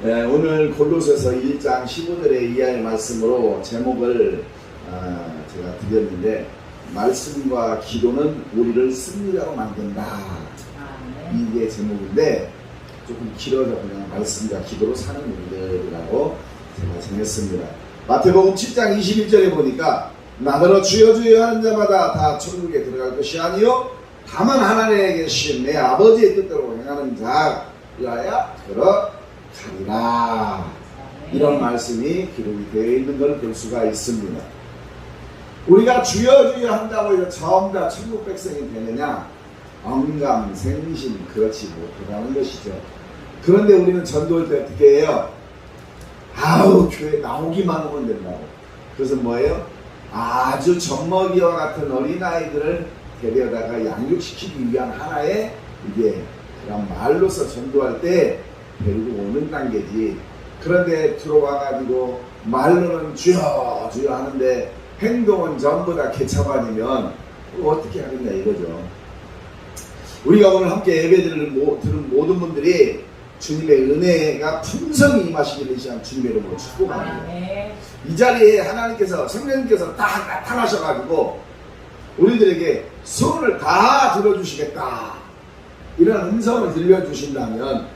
오늘 골로새서 1장 15절의 이하의 말씀으로 제목을 제가 드렸는데, 말씀과 기도는 우리를 승리자로 만든다. 이게 제목인데 조금 길어서 그냥 말씀과 기도로 사는 우리들이라고 제가 정했습니다. 마태복음 7장 21절에 보니까 나더러 주여 주여 하는 자마다 다 천국에 들어갈 것이 아니요 다만 하나님에 계신 내 아버지의 뜻대로 행하는 자라야 들어가리라. 이런 말씀이 기록이 되어 있는 걸 볼 수가 있습니다. 우리가 주여 주여 한다고 해서 전부 다 천국 백성이 되느냐? 언감생심 그렇지 못하다는 것이죠. 그런데 우리는 전도할 때 어떻게 해요? 아우 교회 나오기만 하면 된다고. 그래서 뭐예요? 아주 젖먹이와 같은 어린아이들을 데려다가 양육시키기 위한 하나의 이게 그런 말로서 전도할 때 데리고 오는 단계지. 그런데 들어와가지고 말로는 주여 주여 하는데 행동은 전부 다 개차반이면 어떻게 하겠냐 이거죠. 우리가 오늘 함께 예배들을 들은 모든 분들이 주님의 은혜가 풍성히 임하시기를 이 시간 주님의 이름으로 축복합니다. 이 자리에 하나님께서 성령님께서 딱 나타나셔가지고 우리들에게 소원을 다 들어주시겠다 이런 음성을 들려주신다면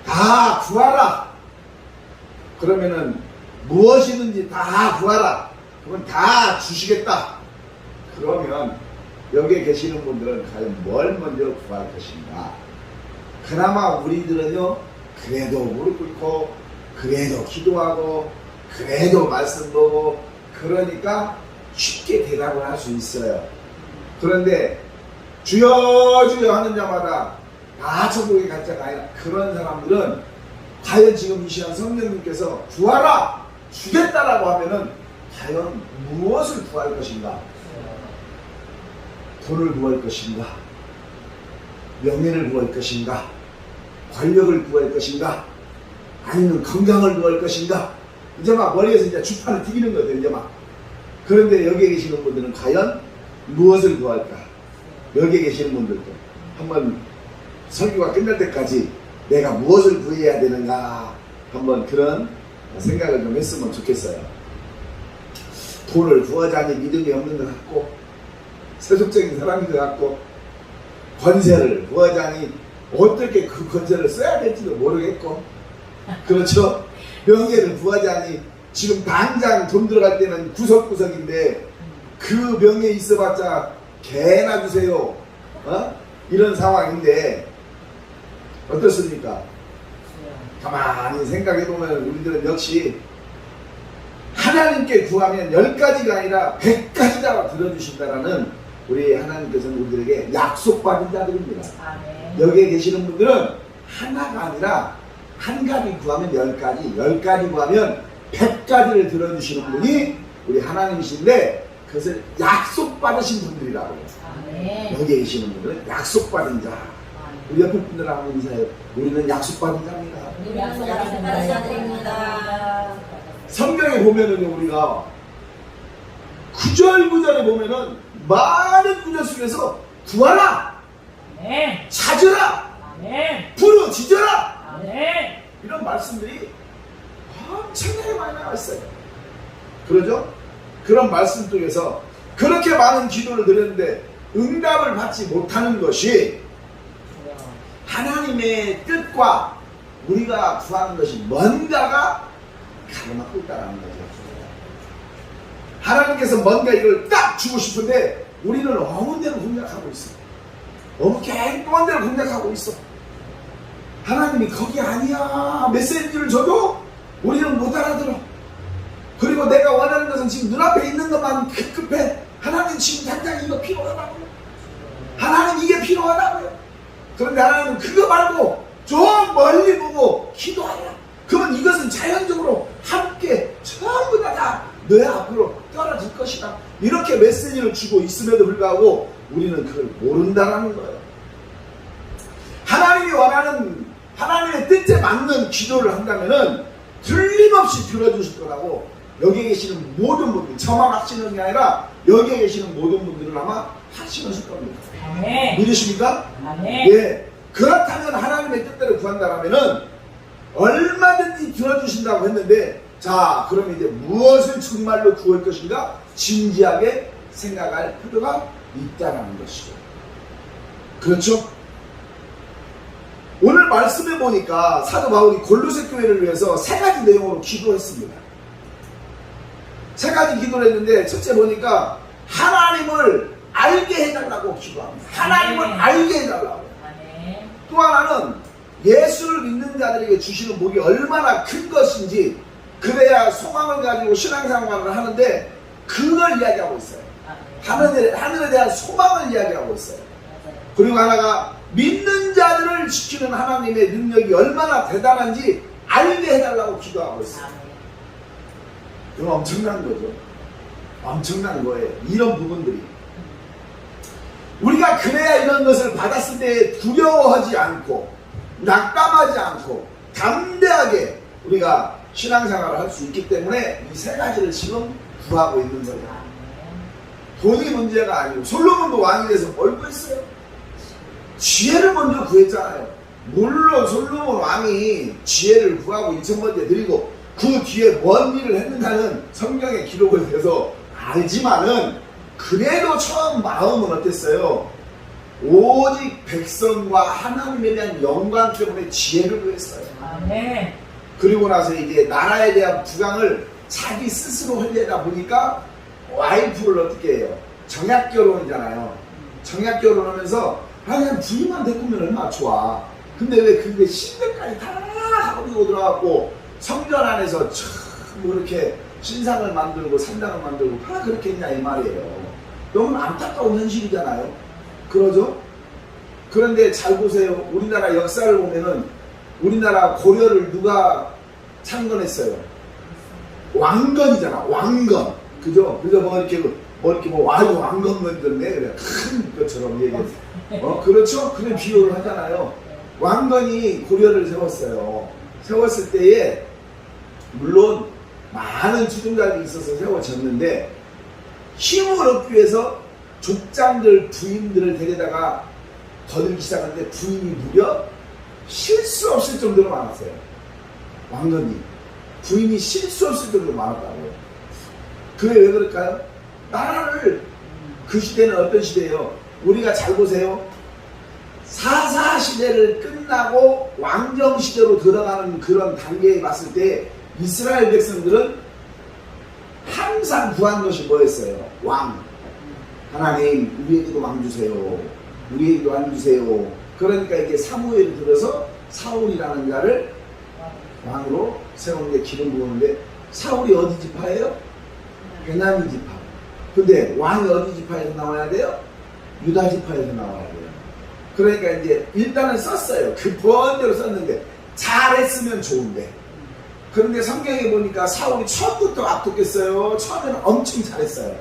다 구하라. 그러면은 무엇이든지 다 구하라. 그러면 다 주시겠다. 그러면 여기에 계시는 분들은 과연 뭘 먼저 구할 것인가? 그나마 우리들은요, 그래도 무릎 꿇고, 그래도 기도하고, 그래도 말씀 보고, 그러니까 쉽게 대답을 할 수 있어요. 그런데 주여 주여 하는 자마다 다 천국에 갈 자가 아니라 그런 사람들은 과연 지금 이 시간 성령님께서 구하라! 주겠다라고 하면은 과연 무엇을 구할 것인가? 돈을 구할 것인가? 명예를 구할 것인가? 권력을 구할 것인가? 아니면 건강을 구할 것인가? 이제 막 머리에서 이제 주판을 튀기는 거예요, 이제 막. 그런데 여기에 계시는 분들은 과연 무엇을 구할까? 여기에 계시는 분들도 한번 설교가 끝날 때까지 내가 무엇을 구해야 되는가? 한번 그런 생각을 좀 했으면 좋겠어요. 돈을 구하자니 믿음이 없는 것 같고, 세속적인 사람인 것 같고, 권세를 구하자니 어떻게 그 권세를 써야 될지도 모르겠고, 그렇죠? 명예를 구하자니 지금 당장 돈 들어갈 때는 구석구석인데 그 명예 있어봤자 개나 주세요. 이런 상황인데 어떻습니까? 가만히 생각해보면 우리들은 역시 하나님께 구하면 10가지가 아니라 100가지 다 들어주신다라는 우리 하나님께서는 우리들에게 약속받은 자들입니다. 여기에 계시는 분들은 하나가 아니라 한 가지 구하면 10가지, 10가지 구하면 100가지를 들어주시는 분이 우리 하나님이신데 그것을 약속받으신 분들이라고 해요. 여기에 계시는 분들은 약속받은 자. 우리 옆에 분들하고 인사해요. 우리는 약속받은 자입니다. 약속받은 자들입니다. 성경에 보면은 우리가 구절구절에 보면은 많은 구절 속에서 구하라, 찾으라, 부르짖어라 이런 말씀들이 엄청나게 많이 나와 있어요. 그러죠? 그런 말씀 속에서 그렇게 많은 기도를 드렸는데 응답을 받지 못하는 것이 하나님의 뜻과 우리가 구하는 것이 뭔가가 가로막고 있다는 거죠. 하나님께서 뭔가 이걸 딱 주고 싶은데 우리는 어느 데로 공략하고 있어. 너무 갱뚱한 데로 공략하고 있어. 하나님이 거기 아니야 메시지를 줘도 우리는 못 알아들어. 그리고 내가 원하는 것은 지금 눈앞에 있는 것만 급급해. 하나님 지금 당장 이거 필요하다고요. 하나님 이게 필요하다고요. 그런데 하나님은 그거 말고 좀 멀리 보고 기도하라. 그러면 이것은 자연적으로 함께 전부 다 내 앞으로 떨어질 것이다. 이렇게 메시지를 주고 있음에도 불구하고 우리는 그걸 모른다는 거예요. 하나님이 원하는 하나님의 뜻에 맞는 기도를 한다면은 틀림없이 들어주실 거라고 여기에 계시는 모든 분들, 저만 확신하는 게 아니라 여기에 계시는 모든 분들은 아마 확신하실 겁니다. 믿으십니까? 예. 그렇다면 하나님의 뜻대로 구한다면은 얼마든지 들어주신다고 했는데, 자, 그럼 이제 무엇을 정말로 구할 것인가? 진지하게 생각할 필요가 있다는 것이죠. 그렇죠? 오늘 말씀해 보니까 사도 바울이 골로새 교회를 위해서 세 가지 내용으로 기도했습니다. 세 가지 기도를 했는데, 첫째 보니까 하나님을 알게 해달라고 기도합니다. 하나님을 알게 해달라고. 또 하나는 예수를 믿는 자들에게 주시는 복이 얼마나 큰 것인지, 그래야 소망을 가지고 신앙생활을 하는데 그걸 이야기하고 있어요. 하늘에 대한 소망을 이야기하고 있어요. 그리고 하나가 믿는 자들을 지키는 하나님의 능력이 얼마나 대단한지 알게 해달라고 기도하고 있어요. 이건 엄청난 거죠. 엄청난 거예요. 이런 부분들이. 우리가 그래야 이런 것을 받았을 때 두려워하지 않고 낙담하지 않고 담대하게 우리가 신앙생활을 할 수 있기 때문에 이 세 가지를 지금 구하고 있는 거예요. 돈이 문제가 아니고, 솔로몬도 왕이 돼서 뭘 구했어요? 지혜를 먼저 구했잖아요. 물론 솔로몬 왕이 지혜를 구하고 2000번째 드리고 그 뒤에 뭔 일을 했는가는 성경에 기록을 해서 알지만은, 그래도 처음 마음은 어땠어요? 오직 백성과 하나님에 대한 영광 때문에 지혜를 구했어요. 그리고 나서 이제 나라에 대한 부강을 자기 스스로 하려다 보니까 와이프를 어떻게 해요? 정약 결혼이잖아요. 정약 결혼하면서 그냥 부인만 데리면 얼마나 좋아. 근데 왜 그게 신들까지 다 가지고 들어가고 성전 안에서 참 그렇게 신상을 만들고 산당을 만들고 다 그렇게 했냐 이 말이에요. 너무 안타까운 현실이잖아요. 그러죠? 그런데 잘 보세요. 우리나라 역사를 보면은 우리나라 고려를 누가 창건했어요? 왕건이잖아. 왕건. 그죠? 그래서 아이고 왕건 건졌네. 그래. 큰 것처럼 얘기했어. 그렇죠? 그런 비유를 하잖아요. 왕건이 고려를 세웠어요. 세웠을 때에 물론 많은 주둔자들이 있어서 세워졌는데, 힘을 얻기 위해서 족장들 부인들을 데려다가 거들기 시작하는데 부인이 무려 쉴 수 없을 정도로 많았어요. 왕건이 부인이 쉴 수 없을 정도로 많았다고요. 그게 왜 그럴까요? 나라를, 그 시대는 어떤 시대예요? 우리가 잘 보세요. 사사 시대를 끝나고 왕정 시대로 들어가는 그런 단계에 봤을 때 이스라엘 백성들은 항상 구한 것이 뭐였어요? 왕. 하나님, 우리에게도 왕 주세요. 우리에게도 왕 주세요. 그러니까 이게 사무엘을 들어서 사울이라는 자를 왕으로 세우는 게 기름 부었는데, 사울이 어디 지파예요? 베냐민 지파. 근데 왕이 어디 지파에서 나와야 돼요? 유다 지파에서 나와야 돼요. 그러니까 이제 일단은 썼어요. 그 번대로 썼는데 잘했으면 좋은데. 그런데 성경에 보니까 사울이 처음부터 압독했어요. 처음에는 엄청 잘했어요.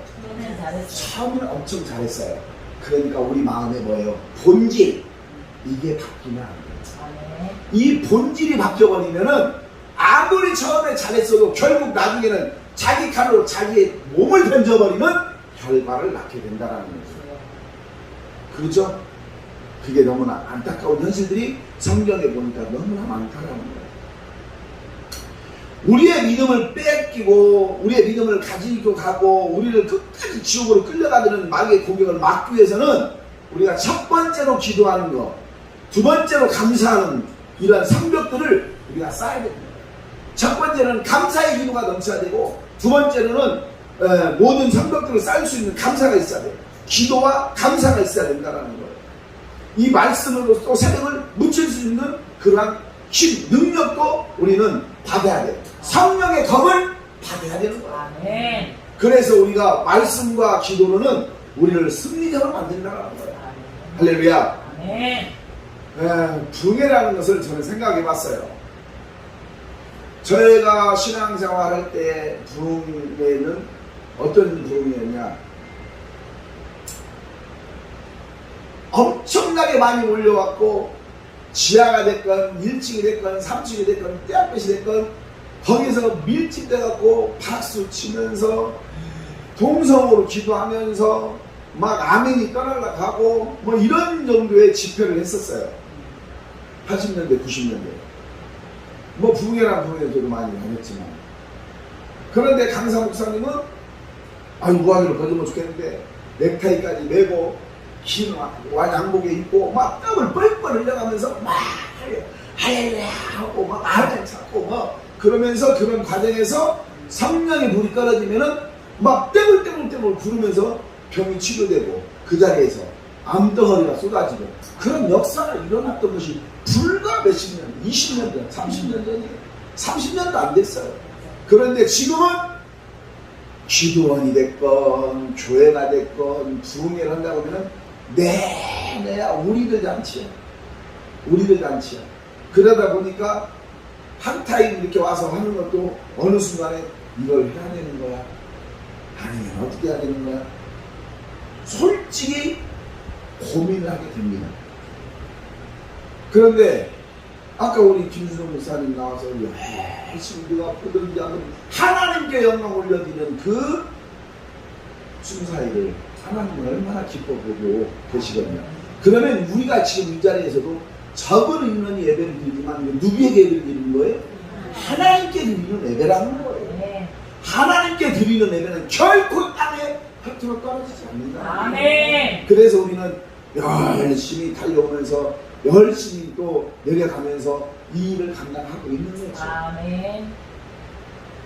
처음에는 엄청 잘했어요. 그러니까 우리 마음에 뭐예요? 본질. 이게 바뀌면 안 돼요. 이 본질이 바뀌어버리면은 아무리 처음에 잘했어도 결국 나중에는 자기 칼로 자기의 몸을 던져버리면 결과를 낳게 된다는 거죠. 그렇죠? 그게 너무나 안타까운 현실들이 성경에 보니까 너무나 많다라는 거예요. 우리의 믿음을 뺏기고 우리의 믿음을 가지고 가고 우리를 끝까지 지옥으로 끌려가는 마귀의 공격을 막기 위해서는 우리가 첫 번째로 기도하는 것, 두 번째로 감사하는 이러한 성벽들을 우리가 쌓아야 됩니다. 첫 번째는 감사의 기도가 넘쳐야 되고, 두 번째로는 모든 성벽들을 쌓을 수 있는 감사가 있어야 돼요. 기도와 감사가 있어야 된다는 거예요. 이 말씀으로 또 새벽을 묻힐 수 있는 그러한 힘, 능력도 우리는 받아야 돼요. 성령의 검을 받아야 되는 거예요. 그래서 우리가 말씀과 기도로는 우리를 승리자로 만든다는 거예요. 할렐루야. 붕해라는 것을 저는 생각해 봤어요. 저희가 신앙생활 할 때 붕해는 어떤 붕해였냐? 엄청나게 많이 몰려왔고, 지하가 됐건 1층이 됐건 3층이 됐건 떼약볕이 됐건 거기서 밀집돼갖고 박수 치면서 동성으로 기도하면서 막 아멘이 떠날라가고 뭐 이런 정도의 집회를 했었어요. 80년대 90년대 뭐 부흥회랑 부흥회 저도 많이 다녔지만, 그런데 강사 목사님은 무하기로 거두면 좋겠는데 넥타이까지 매고 긴 양복에 입고 막 땀을 뻘뻘 흘려가면서 막 하야야 하고 막 알을 찾고 뭐 그러면서 그런 과정에서 성령의 불이 떨어지면은 막 떼물떼물 부르면서 병이 치료되고 그 자리에서 암덩어리가 쏟아지고 그런 역사가 일어났던 것이 불과 몇십 년, 20년 전, 30년 전이에요. 30년도 안 됐어요. 그런데 지금은 기도원이 됐건 교회가 됐건 부흥회를 한다고 하면 내야 우리들 잔치야. 우리들 잔치야. 그러다 보니까 한 타임 이렇게 와서 하는 것도 어느 순간에 이걸 해야 되는 거야. 아니면 어떻게 해야 되는 거야. 솔직히 고민을 하게 됩니다. 그런데 아까 우리 김수정 목사님 나와서 열심히 누가 보든지 하나님께 영광 올려드리는 그 순사일을 하나님은 얼마나 기뻐 보고 계시거든요. 그러면 우리가 지금 이 자리에서도 적은 인원이 예배를 드리지만 누구에게 예배를 드리는 거예요? 하나님께 드리는 예배라는 거예요. 하나님께 드리는 예배는 결코 땅에 흙으로 떨어지지 않는다. 아멘. 그래서 우리는 열심히 달려오면서 열심히 또 내려가면서 이 일을 감당하고 있는 거죠. 아멘.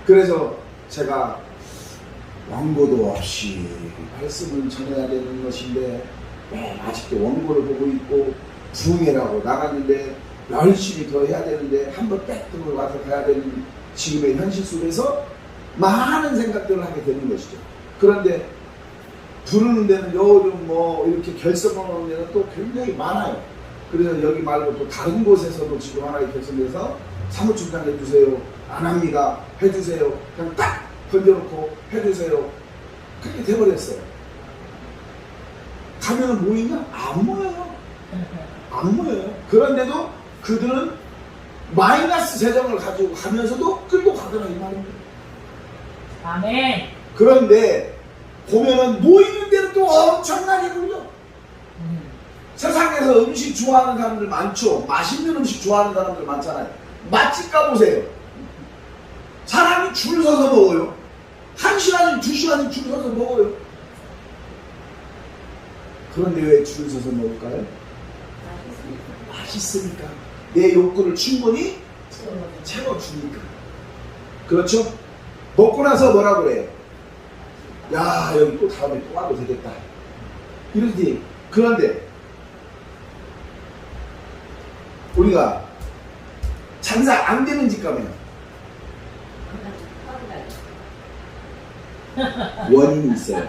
그래서 제가 원고도 없이 말씀을 전해야 되는 것인데 아직도 원고를 보고 있고 부흥회라고 나갔는데 열심히 더 해야 되는데 한번 빽 와서 가야 되는 지금의 현실 속에서 많은 생각들을 하게 되는 것이죠. 그런데 부르는 데는 요즘 뭐 이렇게 결성하는 데는 또 굉장히 많아요. 그래서 여기 말고 또 다른 곳에서도 지금 하나의 결성돼서 사무총장 해주세요. 안 합니다. 해주세요. 그냥 딱 던져놓고 해주세요. 그렇게 돼버렸어요. 가면은 모이냐? 안 모여요. 안 모여요. 그런데도 그들은 마이너스 재정을 가지고 가면서도 끌고 가더라 이 말입니다. 아멘. 그런데 보면은 모이는 데는 또 엄청나게 몰려. 세상에서 음식 좋아하는 사람들 많죠. 맛있는 음식 좋아하는 사람들 많잖아요. 맛집 가보세요. 사람이 줄 서서 먹어요. 1시간이면 2시간이면 줄 서서 먹어요. 그런데 왜 줄 서서 먹을까요? 맛있으니까. 내 욕구를 충분히 채워주니까. 그렇죠? 먹고 나서 뭐라 그래요? 야, 여기 또 다음에 또 와도 되겠다. 이러지. 그런데 우리가 장사 안 되는 집 가면 원인이 있어요.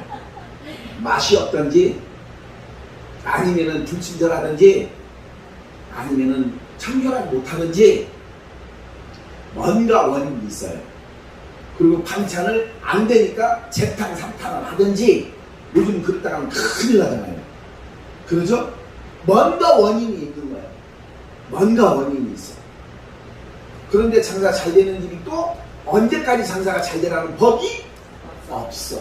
맛이 없던지 아니면은 불친절하든지 아니면은 청결하지 못하든지 뭔가 원인이 있어요. 그리고 반찬을 안 되니까 재탕 삼탕을 하든지 요즘 그랬다 가면 큰일 나잖아요. 그러죠? 뭔가 원인이 있는 거예요. 뭔가 원인이 있어. 그런데 장사 잘 되는 집이 또 언제까지 장사가 잘 되라는 법이 없어.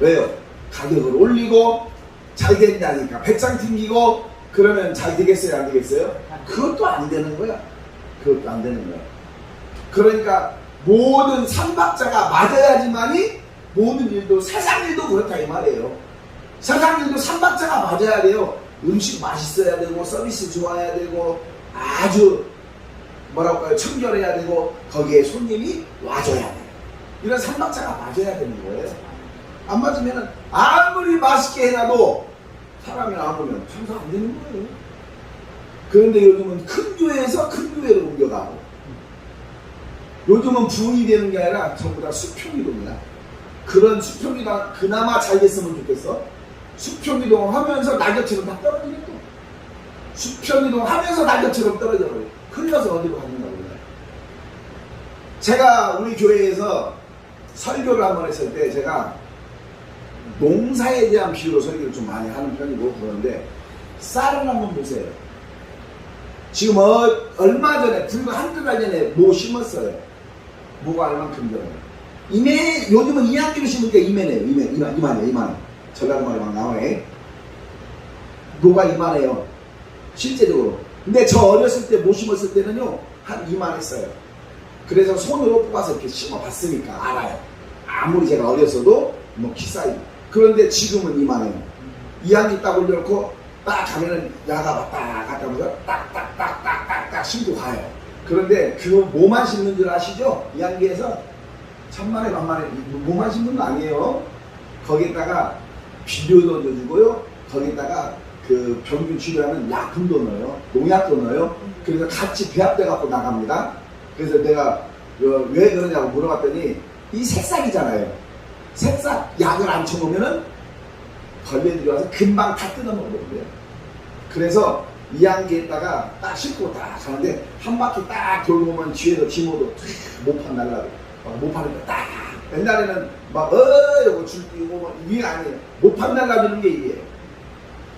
왜요? 가격을 올리고 잘 된다니까 배짱 튕기고 그러면 잘 되겠어요? 안 되겠어요? 그것도 안 되는 거야. 그것도 안 되는 거야. 그러니까 모든 삼박자가 맞아야지만이 모든 일도 세상 일도 그렇다 이 말이에요. 세상 일도 삼박자가 맞아야 돼요. 음식 맛있어야 되고 서비스 좋아야 되고 아주 뭐라고 할까요? 청결해야 되고 거기에 손님이 와줘야 돼요. 이런 삼박자가 맞아야 되는 거예요. 안 맞으면 아무리 맛있게 해놔도 사람이 안 오면 장사 안 되는 거예요. 그런데 요즘은 큰 교회에서 큰 교회로 옮겨가고 요즘은 부흥이 되는 게 아니라 전부 다 수평이동이야. 그런 수평이가 그나마 잘 됐으면 좋겠어. 수평이동을 하면서 낙엽처럼 다 떨어지겠고 수평이동을 하면서 낙엽처럼 떨어져버려. 흘러서 어디로 가는가 몰라요. 제가 우리 교회에서 설교를 한번 했을 때 제가 농사에 대한 비유로 설교를 좀 많이 하는 편이고 그런데 쌀을 한번 보세요. 지금 얼마 전에 불과 한두 달 전에 뭐 심었어요. 뭐가 얼만큼 들어요. 이매 요즘은 2학기로 심으니까 이매네요. 이만해요. 전라도 말이 막 나오네. 뭐가 이만해요. 실제적으로. 근데 저 어렸을 때 못 심었을 때는요 한 이만했어요. 그래서 손으로 뽑아서 이렇게 심어봤으니까 알아요. 아무리 제가 어렸어도 뭐 키 사이. 그런데 지금은 이만해요. 이한기 딱 올려놓고 딱 가면은 야가 딱 갖다 보면서 딱딱딱딱딱딱 심고 가요. 그런데 그거 뭐만 심는 줄 아시죠? 이한기에서 천만에 만만에 뭐만 심는 거 아니에요. 거기에다가 비료도 넣어주고요. 거기에다가 그 병균 치료하는 약품도 넣어요. 농약도 넣어요. 그래서 같이 배합돼 갖고 나갑니다. 그래서 내가 왜 그러냐고 물어봤더니 이 새싹이잖아요. 새싹 약을 안 쳐놓으면은 벌레들이 와서 금방 다 뜯어먹거든요. 그래서 이한기에다가 딱 싣고 딱 가는데 한 바퀴 딱 돌고 오면 뒤에서 지모도 모판 날라고 모판을 딱 옛날에는 막 이러고 줄 띄고 위에 아니에요. 모판 날라주는 게 이게.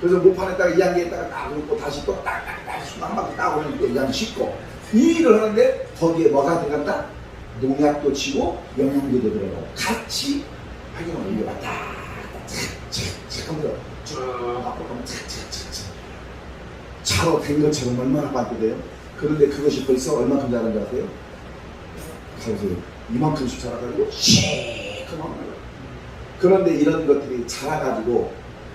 그래서 모판에다가 이한기에다가 딱 놓고 다시 또 딱딱딱 한 바퀴 딱 오면 또 이한 싣고 이 일을 하는데 거기에 뭐가 들어간다? 농약도 치고 영양제도 들어가고 같이 활용을 올려봤다. 착착착 하면서 쭉 앞으로 가면 착착착착 차로 된 것처럼 얼마나 반듯해요. 그런데 그것이 벌써 얼마큼 자란 줄 아세요? 가보세요. 이만큼씩 자라가지고 시커먼 거예요. 그런데 이런 것들이 자라가지고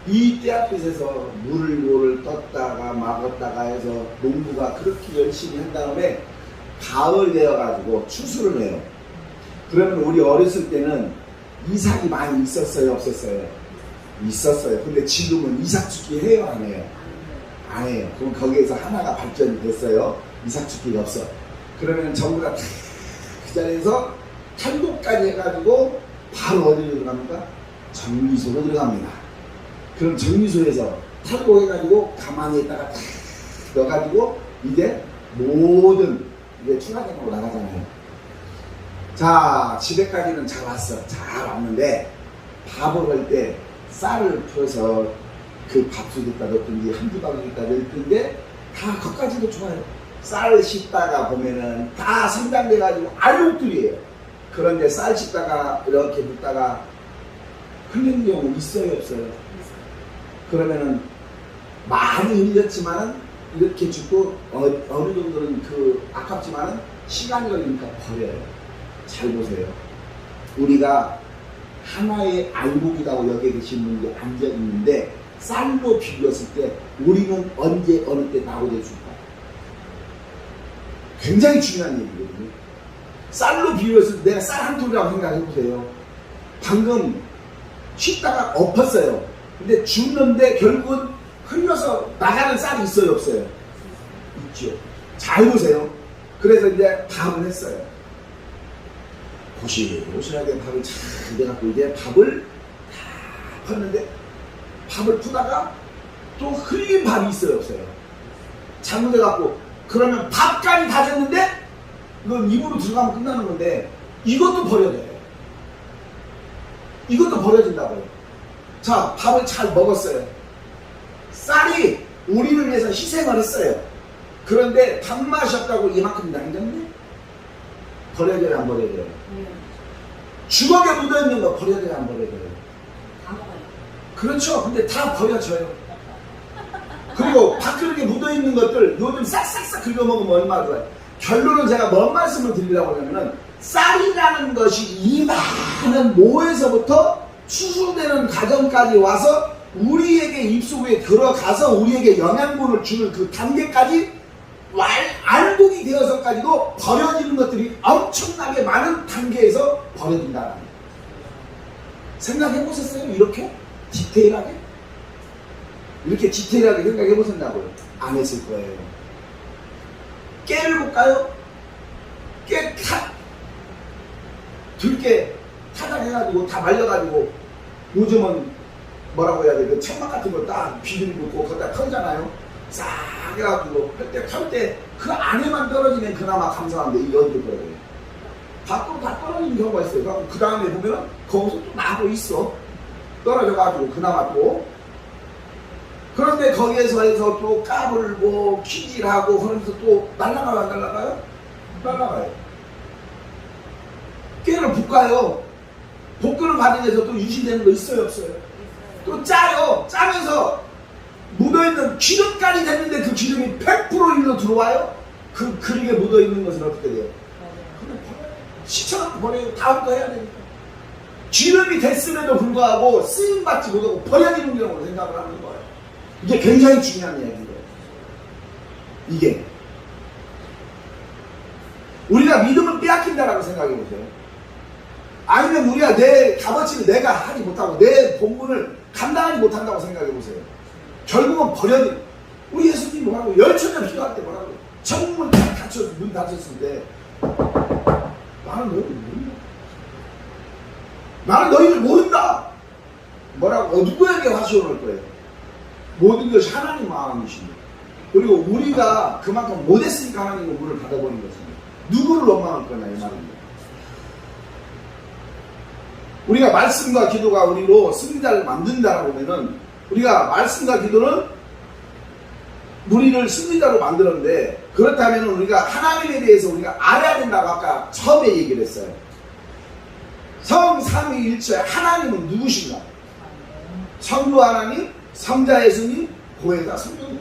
이 떼앞빛에서 물을 떴다가 막았다가 해서 농부가 그렇게 열심히 한 다음에 가을 되어가지고 추수를 해요. 그러면 우리 어렸을 때는 이삭이 많이 있었어요? 없었어요? 있었어요. 근데 지금은 이삭축기 해요? 안 해요? 안 해요. 그럼 거기에서 하나가 발전이 됐어요. 이삭축기가 없어. 그러면 전부 다 그 자리에서 탈곡까지 해가지고 바로 어디로 들어갑니까? 정미소로 들어갑니다. 그럼 정미소에서 탈곡해가지고 가만히 있다가 탁 넣어가지고 이제 모든 이제 출하장으로 나가잖아요. 자, 집에까지는 잘 왔어. 잘 왔는데 밥을 할 때 쌀을 풀어서 그 밥솥에다 넣든지 한두 방울에다 넣든지 다 그것까지도 좋아요. 쌀 씻다가 보면은 다 성장돼가지고 알록들이에요. 그런데 쌀 씻다가 이렇게 묻다가 흘리는 경우 있어요, 없어요? 그러면은 많이 흘렸지만은 이렇게 죽고 어느 정도는 그 아깝지만은 시간이 걸리니까 버려요. 잘 보세요. 우리가 하나의 알곡이라고 여기 계신 분이 앉아 있는데 쌀로 비볐을 때 우리는 언제 어느 때 나오게 줄까? 굉장히 중요한 얘기거든요. 쌀로 비볐을 때 내가 쌀 한 톨이라고 생각해 보세요. 방금 쉬다가 엎었어요. 근데 죽는데 결국은 흘려서 나가는 쌀이 있어요, 없어요? 있죠. 잘 보세요. 그래서 이제 밥을 했어요. 보시하게 밥을 잘 내갖고 이제 밥을 다 폈는데 밥을 푸다가 또 흘린 밥이 있어요, 없어요? 잘못해갖고 그러면 밥까지 다 됐는데 이건 입으로 들어가면 끝나는 건데 이것도 버려져요. 이것도 버려진다고요. 자, 밥을 잘 먹었어요. 쌀이 우리를 위해서 희생을 했어요. 그런데 밥맛이 없다고 이만큼 남겼네? 버려져요, 안 버려져요? 주걱에 묻어있는 거 버려져요, 안 버려져요? 다 먹어요. 그렇죠. 근데 다 버려져요. 그리고 밥그릇에 묻어있는 것들 요즘 싹싹싹 긁어먹으면 얼마나 좋아요. 결론은 제가 뭔 말씀을 드리려고 하냐면은 쌀이라는 것이 이 많은 모에서부터 추수되는 과정까지 와서 우리에게 입속에 들어가서 우리에게 영양분을 주는 그 단계까지 알곡이 되어서까지도 버려지는 것들이 엄청나게 많은 단계에서 버려진다는 거예요. 생각해 보셨어요? 이렇게? 디테일하게? 이렇게 디테일하게 생각해 보셨냐고요? 안 했을 거예요. 깨를 볼까요? 깨 들깨 타작해가지고 다 말려가지고 요즘은 뭐라고 해야 돼? 그 천막 같은 거 딱 비비고 거기다 털잖아요. 싹 해가지고 털 때 그 안에만 떨어지면 그나마 감사한데 이 어디로 떨어져요? 밖으로 다 떨어지는 경우가 있어요. 그 다음에 보면은 거기서 또 나고 있어. 떨어져가지고 그나마 또. 그런데 거기에서 해서 또 까불고 키질하고 그러면서 또 날아가요, 안 날아가요? 날아가요. 깨를 볶아요. 볶는 과정에서 또 유실되는 거 있어요, 없어요? 또 짜요. 짜면서 묻어있는 기름까지 됐는데 그 기름이 100% 일로 들어와요? 그 그릭에 묻어있는 것은 어떻게 돼요? 맞아요. 그냥 버려요. 시처럼 버려요. 다음 거 해야 되니까. 기름이 됐음에도 불구하고 쓰임받지 못하고 버려지는 경우로 생각을 하는 거예요. 이게 굉장히 중요한 이야기예요. 이게 우리가 믿음을 빼앗긴다라고 생각해 보세요. 아니면 우리가 내 값어치를 내가 하지 못하고 내 본분을 감당하지 못한다고 생각해 보세요. 결국은 버려진. 우리 예수님이 뭐라고 열처녀 기도할 때 뭐라고 천문 닫혀 문 닫혔을 때 나는 너희를 모른다. 나는 너희를 모른다. 뭐라고 누구에게 화시오를 거예요? 모든 것이 하나님 마음이십니다. 그리고 우리가 그만큼 못했으니까 하나님은 물을 받아버린 것입니다. 누구를 원망할 거냐 이 말입니다. 우리가 말씀과 기도가 우리로 승리자를 만든다라고 하면은 우리가 말씀과 기도는 우리를 승리자로 만들었는데 그렇다면 우리가 하나님에 대해서 우리가 알아야 된다고 아까 처음에 얘기를 했어요. 성삼위일체 하나님은 누구신가? 성부 하나님, 성자 예수님, 보혜사 성령.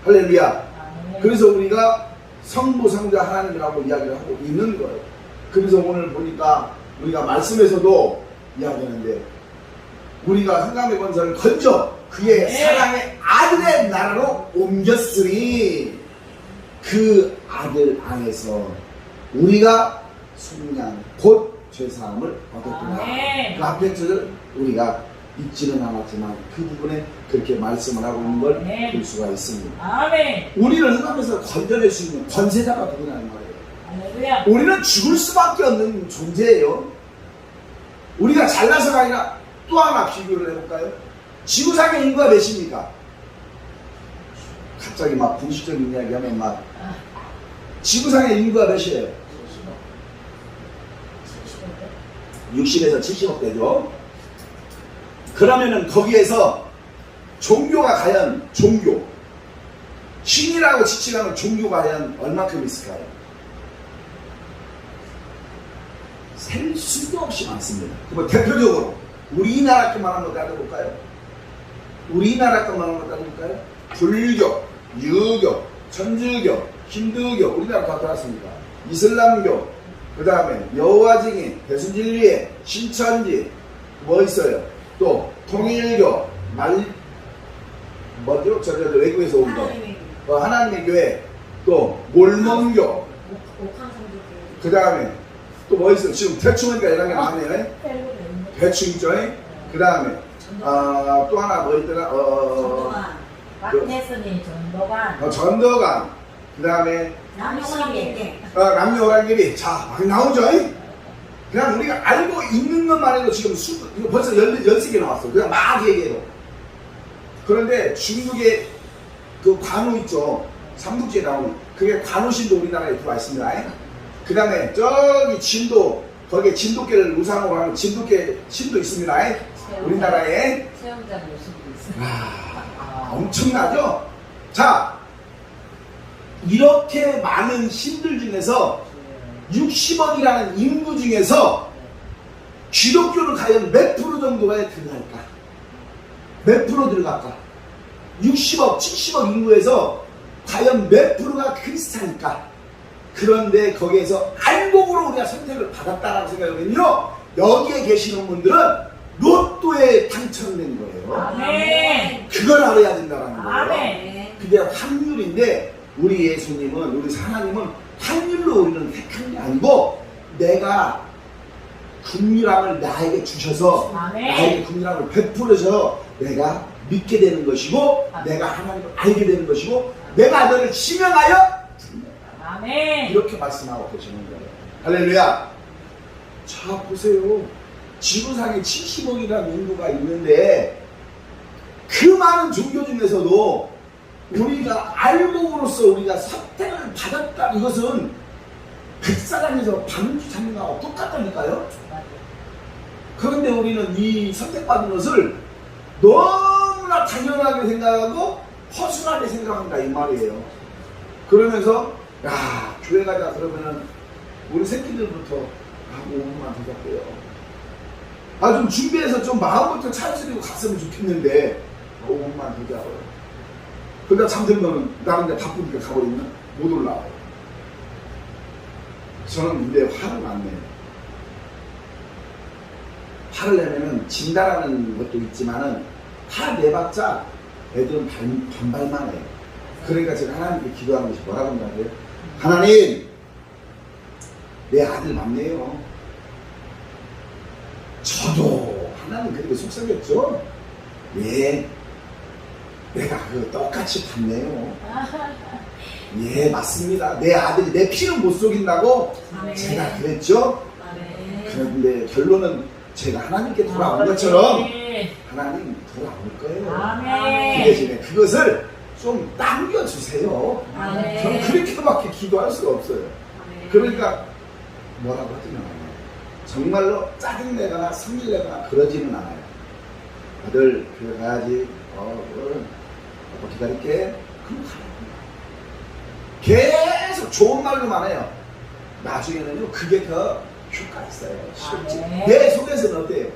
할렐루야. 그래서 우리가 성부 성자 하나님이라고 이야기를 하고 있는 거예요. 그래서 오늘 보니까 우리가 말씀에서도 이야기하는데 우리가 흥함의 권세를 건져 그의 사랑의 아들의 나라로 옮겼으니 그 아들 안에서 우리가 속량 곧 죄사함을 얻었구나. 그 앞에 절을 우리가 읽지는 않았지만 그 부분에 그렇게 말씀을 하고 있는 걸 볼 수가 있습니다. 아멘. 우리를 흥하면서 건져낼 수 있는 권세자가 누구냐는 말이에요. 할렐루야. 우리는 죽을 수밖에 없는 존재예요. 우리가 잘나서가 아니라 또 하나 비교를 해볼까요? 지구상의 인구가 몇입니까? 갑자기 막 공식적인 이야기 하면 막 지구상의 인구가 몇이에요? 60에서 70억 되죠. 그러면은 거기에서 종교가 과연 신이라고 지칭하는 종교가 과연 얼마큼 있을까요? 셀 수도 없이 많습니다. 그럼 대표적으로 우리나라 것만 한번 따져볼까요? 우리나라 것만 한번 따져볼까요? 불교, 유교, 천주교, 힌두교, 우리나라 다 들어왔습니까? 이슬람교, 그 다음에 여호와증인, 배순진리회, 신천지, 뭐 있어요? 또 통일교, 뭐죠? 저 외국에서 온 거, 하나님의 교회, 또 몰몬교, 그 다음에 또 뭐 있어요? 지금 대충 하니까 이런 게 나오네요. 대충 있죠? 그 다음에 또 하나 뭐 있더라? 박태선이 전도관. 전도관. 그 다음에 남녀호랑개비. 자, 막 나오죠? 그냥 우리가 알고 있는 것만 해도 지금 이거 벌써 13개 나왔어. 그냥 막 얘기해도. 그런데 중국의 그 관우 있죠? 삼국지에 나오는 그게 관우신도 우리나라에 들어와 있습니다. 그 다음에 저기 진도, 거기에 진돗개를 우상으로 하는 진돗개 신도 있습니다. 우리나라에. 수영장 요술도 있어요. 엄청나죠? 자, 이렇게 많은 신들 중에서 60억이라는 인구 중에서 기독교는 과연 몇 프로 정도가 들어갈까? 몇 프로 들어갈까? 60억, 70억 인구에서 과연 몇 프로가 크리스찬일까? 그런데 거기에서 알곡으로 우리가 선택을 받았다라고 생각하면요, 여기에 계시는 분들은 로또에 당첨된 거예요. 아멘. 그걸 알아야 된다는 거예요. 아멘. 그게 확률인데 우리 예수님은, 우리 하나님은 확률로 우리는 택한 게 아니고 내가 긍휼함을 나에게 주셔서 아멘. 나에게 긍휼함을 베풀어서 내가 믿게 되는 것이고 내가 하나님을 알게 되는 것이고 내가 너를 지명하여 아멘. 이렇게 말씀하고 계시는 거예요. 할렐루야. 자, 보세요. 지구상에 70억이라는 인구가 있는데 그 많은 종교 중에서도 우리가 알고로서 우리가 선택을 받았다. 이것은 백사장에서 방주 잡는 거하고 똑같다니까요. 그런데 우리는 이 선택받은 것을 너무나 당연하게 생각하고 허술하게 생각한다 이 말이에요. 그러면서 야, 교회 가자 그러면은 우리 새끼들부터 5분만 더 잡고요. 좀 준비해서 좀 마음부터 차려지고 갔으면 좋겠는데 5분만 더 잡아요. 그러다 잠들면은 나는 이제 바쁘니까 가버리면 못 올라와요. 저는 근데 화를 안 내요. 화를 내면은 진다라는 것도 있지만은 화 내봤자 애들은 반발만 해요. 그러니까 제가 하나님께 기도하는 것이 뭐라고 한다고요? 하나님, 내 아들 맞네요. 저도 하나님 그렇게 속삭였죠. 예, 내가 그 똑같이 봤네요. 예, 맞습니다. 내 아들이 내 피를 못 속인다고 아멘. 제가 그랬죠. 아멘. 그런데 결론은 제가 하나님께 돌아온 것처럼 아멘. 하나님 돌아올 거예요. 그 아멘. 대신에 그것을 좀 당겨주세요. 아멘. 저는 그렇게밖에 기도할 수가 없어요. 그러니까 뭐라고 하지는 않아요. 정말로 짜증내거나 성질내거나 그러지는 않아요. 아들 교회 가야지. 아빠 기다릴게. 그럼 가요. 계속 좋은 말로만 해요. 나중에는요 그게 더 효과 있어요. 실제 내 속에서는 어때요?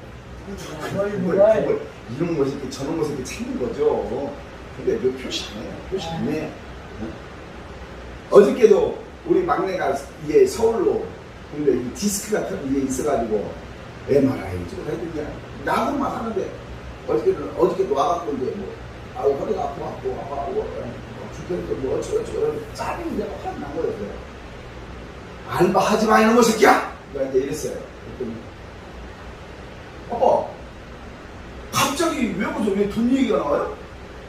이런 것이 이렇게 저런 것이 이렇게 찾는 거죠. 근데 몇 표시 안 해요. 표시 안 해요. 어저께도 우리 막내가 이게 서울로 근데 이 디스크 같은 게 있어가지고 MRI 찍어야 되냐 나고만 하는데 어저께도 와갖고 이제 뭐 허리가 아프고 죽겠는데 뭐 어쩌고 짜증이 내가 확 난 거예요. 알바 하지 마 이놈의 새끼야! 내가 이제 이랬어요. 그랬더니 아빠 갑자기 왜 무슨 왜 돈 얘기가 나와요?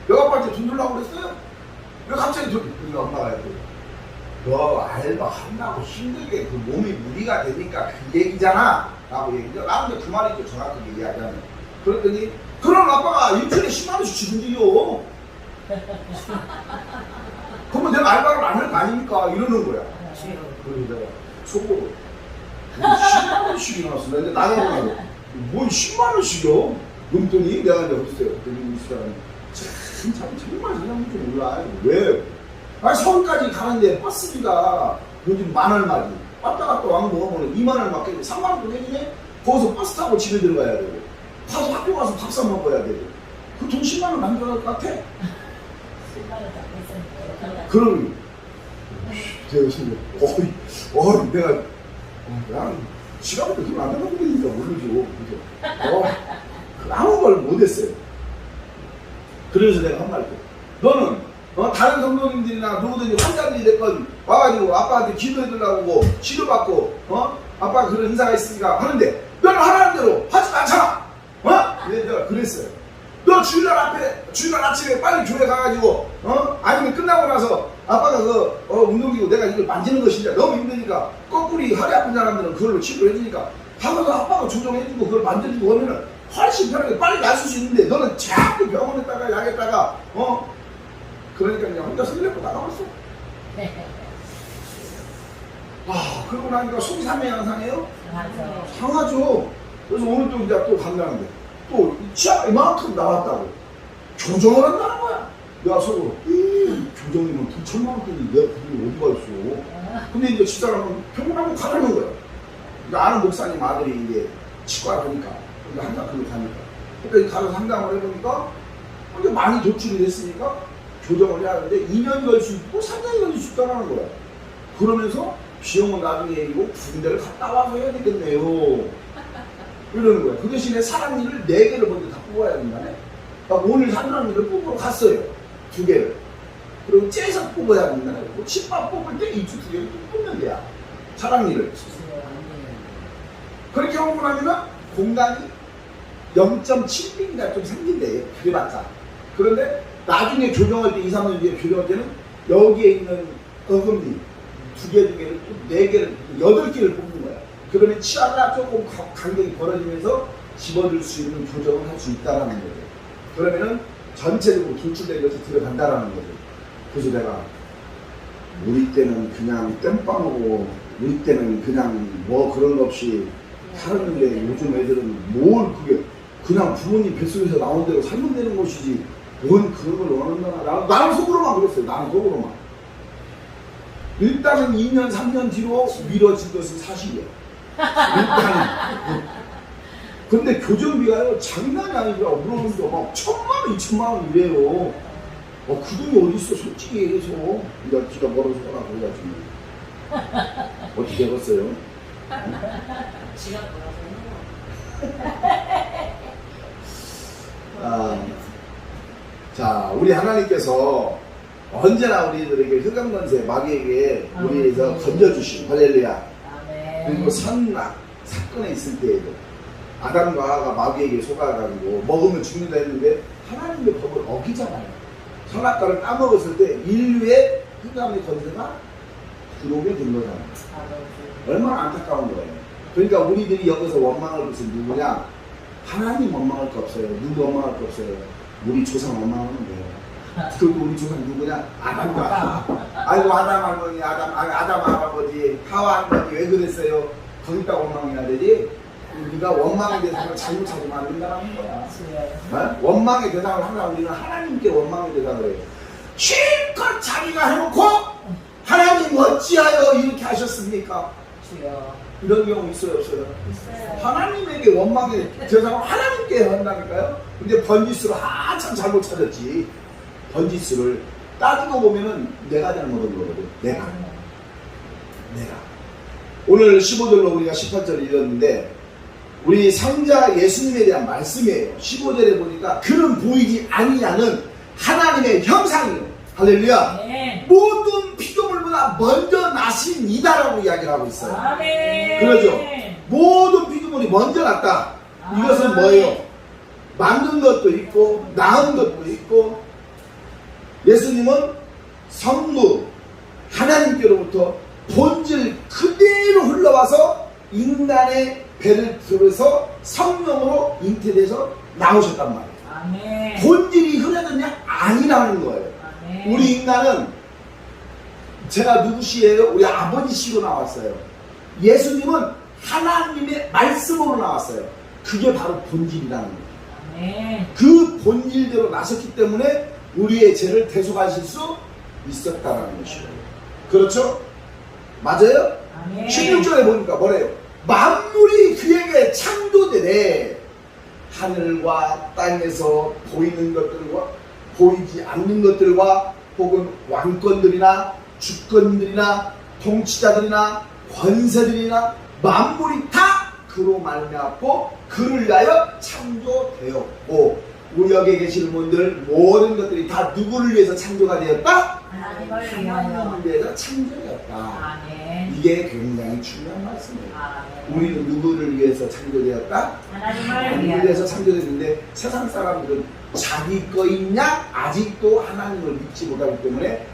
내가 아빠한테 돈 주려고 그랬어요? 왜 갑자기 돈 그러니까 엄마가 너 알바 한다고 힘들게 그 몸이 무리가 되니까 그 얘기잖아 라고 얘기해. 나는 그 말이죠. 정확하게 이야기하면. 그랬더니 그럼 아빠가 일주일에 10만원씩 주던데요. 그러면 내가 알바를 안 할 거 아닙니까? 이러는 거야. 그래서 내가 속으로 10만원씩이 나왔어. 근데 나가고 뭘 10만원씩이요? 그랬더니 내가 이제 어딨어요? 그랬더니 이 사람이 정말 세상인 줄 몰라. 왜? 아니 서울까지 가는데 버스비가 요즘 10,000원짜리 왔다 갔다 왕 먹으면 20,000원 맞게 30,000원 내기네? 거기서 버스 타고 집에 들어가야 되고 가서 학교 가서 밥 사 먹어야 되고 그 돈 10만원 남겨갈 것 같아? 10만원 잡고 그럼 내가 지금 내가 난 지갑부터 돈 안 나가고 있으니까 모르죠. 그죠? 아무 말 못했어요. 그래서 내가 한 말도 너는 다른 성도님들이나 누구든지 환자들이 됐건 와가지고 아빠한테 기도해달라고 치료받고 아빠가 그런 인사가 있으니까 하는데 너는 하라는 대로 하지 않잖아. 내가 그랬어요. 너 주일날 아침에 빨리 교회 가가지고 아니면 끝나고 나서 아빠가 운동기구 내가 이걸 만지는 것이냐 너무 힘드니까 거꾸로 허리 아픈 사람들은 그걸로 치료해주니까 하면서 아빠가 조정해주고 그걸 만져주고 하면은 훨씬 편하게 빨리 나을 수 있는데 너는 자꾸 병원에다가 약에다가 그러니까 그냥 혼자 설레고 나가봤어. 그러고 나니까 속이 상해요 안 상해요? 상하죠. 그래서 오늘 또 이제 또 간다는데 또 치아가 이만큼 나왔다고 조정을 한다는 거야. 내가 속으로 조정이면 9,000,000원짜리 내가 그게 어디가 있어. 근데 이제 집사람은 병원하고 가라는 거야. 그러니까 아는 목사님 아들이 이제 치과를 하니까 항상 그걸 가니까 그러니까 가서 상담을 해보니까 이제 많이 도출이 됐으니까 조정을 해야 하는데 2년 걸 수 있고 3년 걸 수 있다는 거야. 그러면서 비용은 나중에 이고 군대를 갔다 와서 해야 되겠네요. 이러는 거야. 그 대신에 사랑니를 4개를 먼저 다 뽑아야 된다네. 그러니까 오늘 사랑니를 뽑으러 갔어요. 2개를. 그리고 째서 뽑아야 된다네. 그리고 침밥 뽑을 때 이쪽 2개를 뽑는 거야. 사랑니를. 그렇게 하고 나면 공간이 0.7mm가 좀 생긴대요. 그래봤자. 그런데 나중에 교정할 때 2, 3년 뒤에 교정할 때는 여기에 있는 어금니 2개를 또 4개를 8개를 뽑는 거야. 그러면 치아가 조금 간격이 벌어지면서 집어줄 수 있는 교정을 할 수 있다는 거죠. 그러면은 전체적으로 돌출된 것이 들어간다라는 거죠. 그래서 내가 우리 때는 그냥 땜빵하고 우리 때는 그냥 뭐 그런 거 없이 살았는데 요즘 애들은 뭘 그게 그냥 부모님 뱃속에서 나온 대로 살면 되는 것이지 뭔 그런 걸 원한다. 나는 속으로만 그랬어요. 나는 속으로만. 일단은 2년, 3년 뒤로 미뤄진 것은 사실이에요. 일단은. 근데 교정비가요, 장난이 아니더라. 물어보니까 막 1,000만원, 2,000만원 이래요. 그 돈이 어딨어, 솔직히 얘기해서. 네가 멀어서 가라, 그래가지고. 어떻게 해봤어요? 지가 뭐라고 자, 우리 하나님께서 언제나 우리들에게 흑암권세 마귀에게 우리에서 건져주신 할렐루야. 그리고 선악 사건에 있을 때에도 아담과 하와가 마귀에게 속아가지고 먹으면 죽는다 했는데 하나님의 법을 어기잖아요. 선악과를 따먹었을 때 인류의 흑암의 권세가 들어오게 된 거잖아요. 얼마나 안타까운 거예요. 그러니까 우리들이 여기서 원망할 것은 누구냐? 하나님 원망할 거 없어요. 누구 원망할 거 없어요. 우리 조상 원망하는 거예요. 그리고 우리 조상 누구냐? 아담과 하와. 아이고 아담 할머니, 아담 할아버지, 하와 할머니 왜 그랬어요? 거기다 원망해야 되지. 우리가 원망의 대상을 잘못 찾으면 안 된다는 거야. 어? 원망의 대상을 하면 우리는 하나님께 원망의 대상을 해요. 실컷 자기가 해놓고 하나님 어찌하여 이렇게 하셨습니까? 이런 경우 있어요, 없어요? 하나님에게 원망의 대상을 하나님께 한다니까요. 근데 번지수를 한참 잘못 찾았지. 번지수를 따지고 보면은 내가 잘못한 거거든. 내가. 오늘 15절로 우리가 18절을 읽었는데 우리 성자 예수님에 대한 말씀이에요. 15절에 보니까 그는 보이지 아니냐는 하나님의 형상이에요. 할렐루야. 네. 모든 피조물보다 먼저 나신 이다라고 이야기를 하고 있어요. 아멘. 그러죠. 모든 피조물이 먼저 났다. 이것은 뭐예요? 만든 것도 있고 낳은 것도 있고 예수님은 성부 하나님께로부터 본질 그대로 흘러와서 인간의 배를 들어서 성령으로 잉태돼서 나오셨단 말이에요. 아멘. 본질이 흐려졌냐? 아니라는 거예요. 아멘. 우리 인간은 제가 누구시에요? 우리 아버지 씨로 나왔어요. 예수님은 하나님의 말씀으로 나왔어요. 그게 바로 본질이라는 거예요. 아멘. 그 본질대로 나섰기 때문에 우리의 죄를 대속하실 수 있었다는 것이에요. 그렇죠? 맞아요? 아멘. 16절에 보니까 뭐래요? 만물이 그에게 창조되되 하늘과 땅에서 보이는 것들과 보이지 않는 것들과 혹은 왕권들이나 주권들이나 통치자들이나 권세들이나 만물이 다 그로 말미암고 그를 위하여 창조되었고 우리 여기 계시는 분들 모든 것들이 다 누구를 위해서 창조가 되었다? 하나님을 위해서 창조되었다. 아멘. 이게 굉장히 중요한 말씀이에요. 아멘. 우리는 누구를 위해서 창조되었다? 하나님을 위해서 창조되는데 세상 사람들은 자기 거있냐? 아직도 하나님을 믿지 못하기 때문에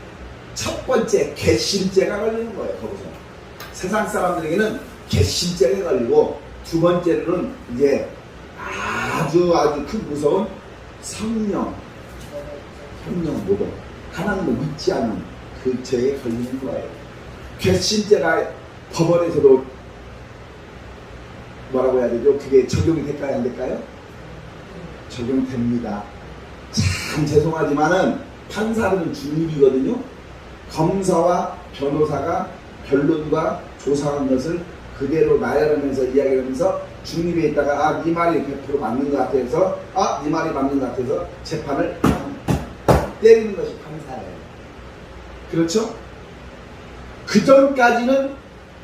첫 번째 개심죄가 걸리는 거예요. 거기서 세상 사람들에게는 개심죄가 걸리고 두 번째로는 이제 아주 큰 무서운 성령 모독 하나님을 믿지 않는 그 죄에 걸리는 거예요. 개심죄가 법원에서도 뭐라고 해야 되죠? 그게 적용이 될까요? 안 될까요? 적용됩니다. 참 죄송하지만은 판사는 중립이거든요. 검사와 변호사가 변론과 조사한 것을 그대로 나열하면서 이야기하면서 중립에 있다가 네 말이 100% 맞는 것 같아서 네 말이 맞는 것 같아서 재판을 때리는 것이 판사예요. 그렇죠? 그 전까지는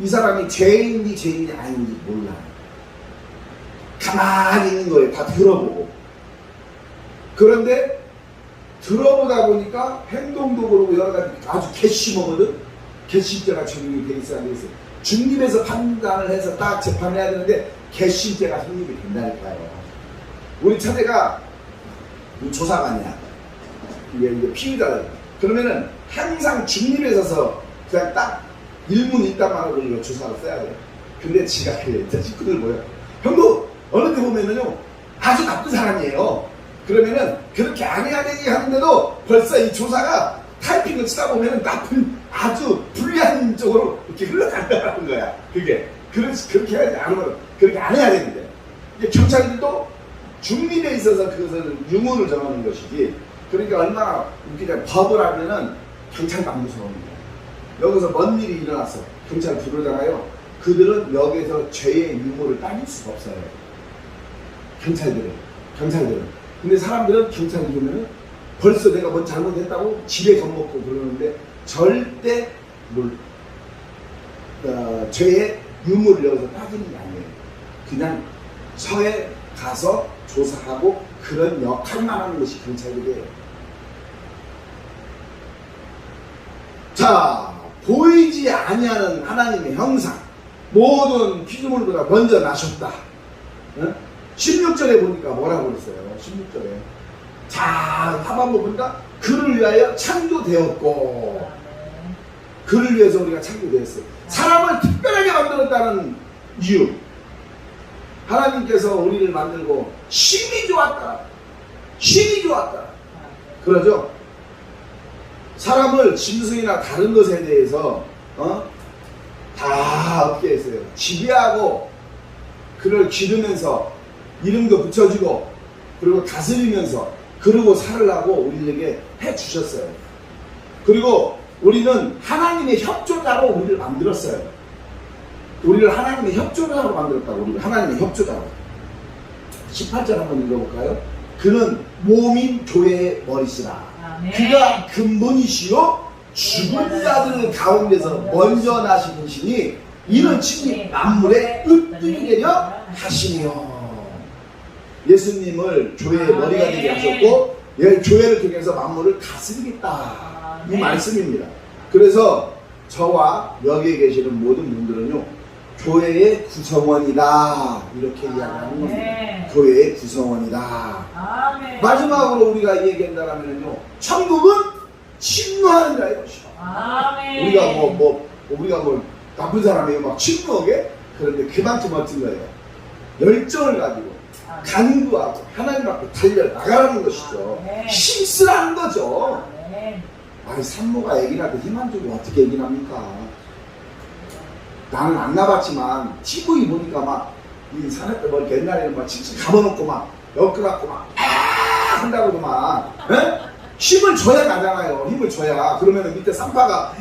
이 사람이 죄인인지 죄인이 아닌지 몰라요. 가만히 있는 거예요. 다 들어보고. 그런데 들어보다 보니까 행동도 그러고 여러 가지 아주 괘씸하거든. 괘씸죄가 적용이 돼 있어야 되겠어요. 중립에서 판단을 해서 딱 재판해야 되는데 괘씸죄가 성립이 된다니까요. 우리 차대가 조사관이야. 이게 피의자다. 그러면은 항상 중립에 서서 그냥 딱 일문 일답만으로 이거 조사를 써야 돼요. 근데 지가 그 식구들 뭐야? 형도 어느 때 보면은요 아주 나쁜 사람이에요. 그러면은 그렇게 안 해야 되게 하는데도 벌써 이 조사가 타이핑을 치다 보면은 나쁜 아주 불리한 쪽으로 이렇게 흘러간다는 거야. 그게 그렇게 해야지 않으면 그렇게 안 해야 되는데 이제 경찰들도 중립에 있어서 그것을 유무를 정하는 것이지. 그러니까 얼마나 웃기냐. 법을 하면은 경찰만 무서운 거야. 여기서 뭔 일이 일어났어. 경찰 부르잖아요. 그들은 여기서 죄의 유무를 따질 수가 없어요. 경찰들은. 근데 사람들은 경찰 부르면은 벌써 내가 뭔 잘못했다고 집에 겁먹고 그러는데 절대 죄의 유무를 여기서 따지는 게 아니에요. 그냥 서에 가서 조사하고 그런 역할만 하는 것이 경찰들이에요. 자, 보이지 아니하는 하나님의 형상, 모든 피조물보다 먼저 나셨다. 16절에 보니까 뭐라고 그랬어요? 16절에 자, 하반부 보니까 그를 위하여 창조되었고, 그를 위해서 우리가 창조되었어요. 사람을 특별하게 만들었다는 이유, 하나님께서 우리를 만들고 심히 좋았다, 심히 좋았다 그러죠. 사람을 짐승이나 다른 것에 대해서 다 어떻게 했어요? 지배하고 그를 기르면서 이름도 붙여주고 그리고 다스리면서 그러고 살으라고 우리에게 해주셨어요. 그리고 우리는 하나님의 협조자로 우리를 만들었어요. 우리를 하나님의 협조자로 만들었다고. 우리를 하나님의 협조자로. 18절 한번 읽어볼까요? 그는 몸인 교회의 머리시라. 그가 근본이시요 죽은 자들 가운데서 먼저 나신 이시니 이는 친히 만물의 으뜸이 되려 하시며. 예수님을 교회의 머리가 되게 하셨고 교회를 통해서 만물을 다스리겠다, 이 말씀입니다. 그래서 저와 여기에 계시는 모든 분들은요, 교회의 구성원이다, 이렇게 이야기하는 겁니다. 교회의 구성원이다. 아멘. 마지막으로 우리가 얘기한다면요, 천국은 침노하느니라 이것이요. 우리가 뭐 나쁜 사람이에요, 막 침노하게. 그런데 그만큼 멋진 거예요. 열정을 가지고 간구하고 하나님 앞에 달려나가라는 것이죠. 힘쓰라는 거죠. 아니, 산모가 애기 낳을 때 힘 안 주고 어떻게 애기 납니까? 나는 안 나봤지만 TV 보니까 막 이 산에 때 뭐 옛날에는 막 칙칙 감아놓고 막 엮어갖고 막 한다고도 막 힘을 줘야 나잖아요. 힘을 줘야. 그러면 밑에 산파가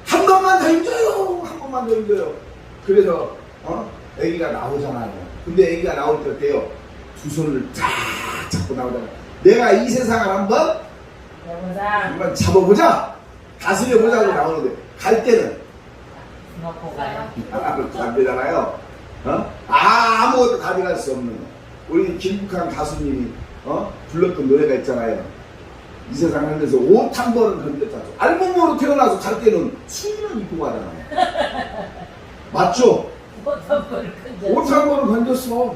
한 번만 더 힘줘요, 한 번만 더 힘줘요. 그래서 애기가 나오잖아요. 근데 애기가 나올 때 어때요? 두 손을 쫙 잡고 나오잖아요. 내가 이 세상을 한번 잡아보자, 다스려보자고 나오는데, 갈 때는 놓고 가요. 안 되잖아요. 아무것도 가져갈 수 없는 거. 우리 김국환 가수님이 불렀던 노래가 있잖아요. 이 세상 하면서 옷 한 번은 건졌다죠. 알몸으로 태어나서 갈 때는 수의를 입고 가잖아요. 맞죠? 옷 한 번은 건졌어.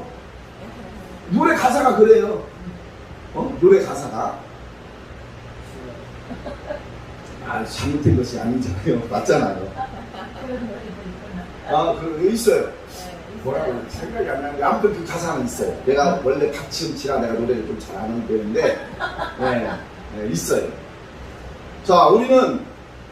노래 가사가 그래요. 노래 가사가. 잘못된 것이 아니잖아요. 맞잖아요. 그런 거 있어요. 뭐라고 생각이 안 나는데 아무튼 그 가사는 있어요. 내가 원래 박치음치라 내가 노래를 좀 잘 아는 편인데 있어요. 자, 우리는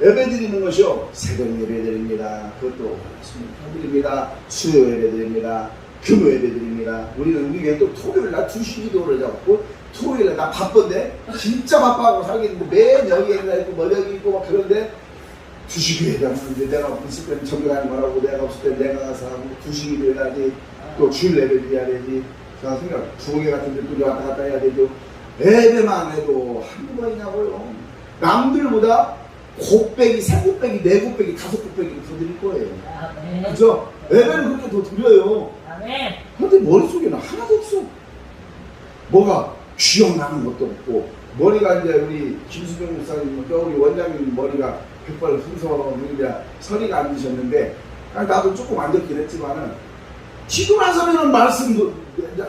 예배 드리는 것이요, 새벽 예배 드립니다. 그것도 수요일입니다. 수요 예배 드립니다. 금요 예배 드립니다. 우리는 우리 교회 또 토요일날 2시 기도를 잡고, 토요일에 나 바쁜데 진짜 바빠하고 살겠는데 매일 여기 있고 뭐 여기 있고 막 그런데 2시 기도 하는데 내가 있을 때는 저기 가는 거라고, 내가 없을 때 내가 가서 하고 2시 기도 해야지, 또 주일 예배 드려야 되지. 제가 생각 부엌에 같은 데 또 왔다 갔다 해야 되죠. 예배만 해도 한두 번이냐고요. 남들보다 곱빼기, 세 곱빼기, 네 곱빼기, 다섯 곱빼기를 더 드릴 거예요. 그죠? 예배는 그렇게 더 드려요. 그런데 머릿속에는 하나도 없어. 뭐가 기억나는 것도 없고, 머리가 이제 우리 김수경 목사님, 우리 원장님 머리가 백발 풍성하고 서리가 안 드셨는데, 나도 조금 안 듣긴 했지만은, 기도 나서면은 말씀도,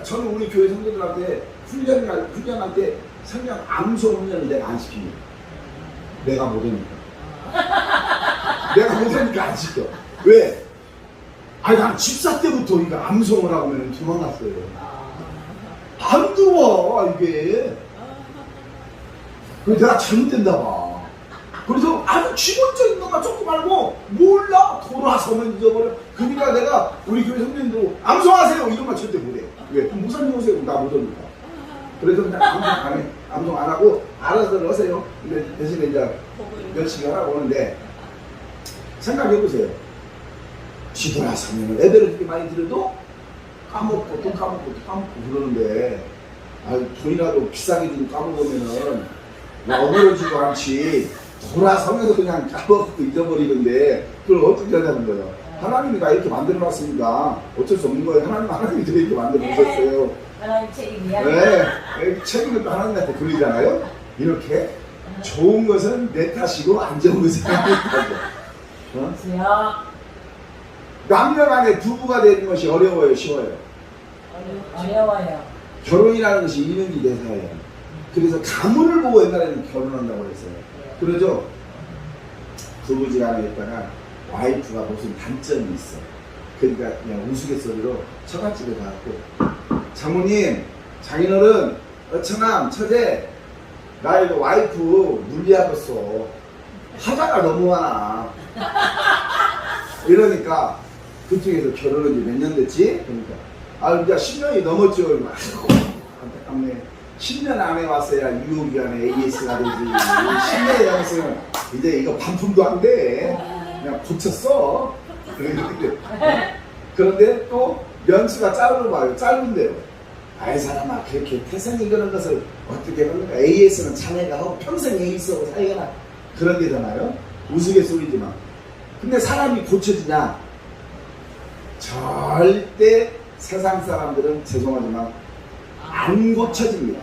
저는 우리 교회 성도들한테 훈련할 때 성경 암송 훈련을 내가 안 시킵니다. 내가 못하니까. 내가 못하니까 안 시켜. 왜? 난 집사 때부터 이거 암송을 하고 하면 도망갔어요. 안 들어와, 이게. 그래서 내가 잘못된다 봐. 그래서 아주 기본적인 것만 조금 알고 몰라, 돌아서면 잊어버려. 그러니까 내가 우리 교회 선생님도 암송하세요 이런 말 절대 못해. 왜? 목사님 오세요. 나 못합니다. 그래서 그냥 암송 안 하고 알아서 넣으세요. 근데 대신에 이제 열심히 하라고 하는데, 생각해보세요. 뒤돌아서면 애들을 그렇게 많이 들어도 까먹고 또 까먹고 또 까먹고 그러는데, 돈이라도 비싸게 주고 까먹으면은 어그러지도 않지. 돌아서면서 그냥 까먹고 잊어버리는데 그걸 어떻게 하자는 거예요? 하나님이 나 이렇게 만들어놨습니다. 어쩔 수 없는 거예요. 하나님이 이렇게 만들어주셨어요. 하나님 책임이야. 네, 책임을 또 하나님한테 돌리잖아요. 이렇게 좋은 것은 내 탓이고 안 좋은 것은 내 탓이고. 주여. 남녀 간에 부부가 되는 것이 어려워요, 쉬워요? 어려워요. 결혼이라는 것이 인연이 대사예요. 그래서 가문을 보고 옛날에는 결혼한다고 했어요. 그러죠? 부부지간에 있다가 와이프가 무슨 단점이 있어. 그러니까 그냥 우스갯소리로 처갓집에 가갖고 장모님, 장인어른, 처남, 처제 나 이거 와이프 물리하겠어. 하자가 너무 많아. 이러니까 그쪽에서 결혼한 지 몇 년 됐지? 그러니까 이제 10년이 넘었죠. 아이고 안타깝네. 10년 안에 왔어야 유효기간에 AS가 되지. 10년이 넘었으면 이제 이거 반품도 안 돼. 그냥 고쳤어. 그런데 또 연수가 짧은 봐요. 짧은데요. 아이 사람아 그렇게 태생이 그런 것을 어떻게 합니까? AS는 자네가 하고 평생 AS하고 사이가 그런 게잖아요. 우스갯소리지만. 근데 사람이 고쳐지냐? 절대 세상 사람들은 죄송하지만 안 고쳐집니다.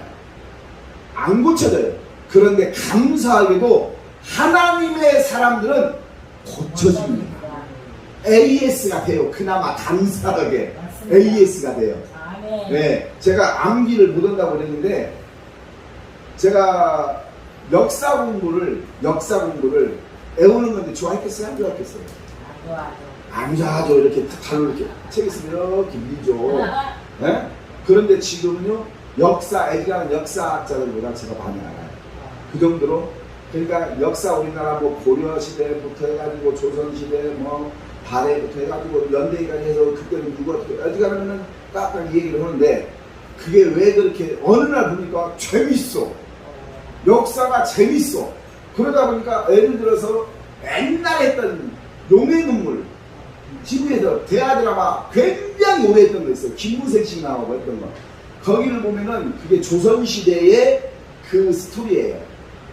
안 고쳐져요. 그런데 감사하게도 하나님의 사람들은 고쳐집니다. AS가 돼요. 그나마 감사하게 맞습니다. AS가 돼요. 아멘. 네, 제가 암기를 못한다고 그랬는데 제가 역사 공부를 애우는 건데 좋아했겠어요? 안 좋아했겠어요? 안 좋아하죠. 이렇게 발로 이렇게 책 있으면 이렇게 밀죠. 네? 그런데 지금은요 역사 애기하는 역사학자들보다 제가 많이 알아요. 그 정도로 그러니까 역사 우리나라 뭐 고려 시대부터 해가지고 조선 시대 뭐 발해부터 해가지고 연대기까지 해서 그때는 누가 어떻게 애기하면은 깍깍 얘기를 하는데 그게 왜 그렇게 어느 날 보니까 재밌어. 역사가 재밌어. 그러다 보니까 예를 들어서 옛날에 했던 용의 눈물 TV에서 대하 드라마 굉장히 오래 했던 거 있어요. 김무색 씨 나오고 했던 거. 거기를 보면은 그게 조선시대의 그 스토리예요.